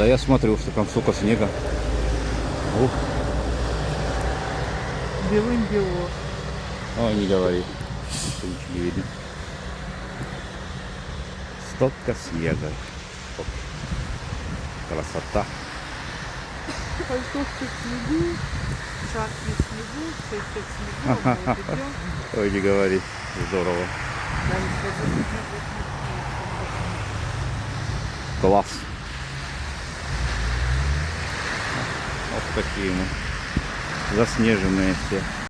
Да я смотрю, что там столько снега. Ух, Белым-бело. ой, не говори. Что ничего не видно. Столько снега. Оп, красота. Пальтовки в снегу, шапки в снегу, шерстик в снегу, а мы вот идем. Ой, не говори. Здорово. Да, и сходили в снегу. Класс. Вот такие мы. Заснеженные все.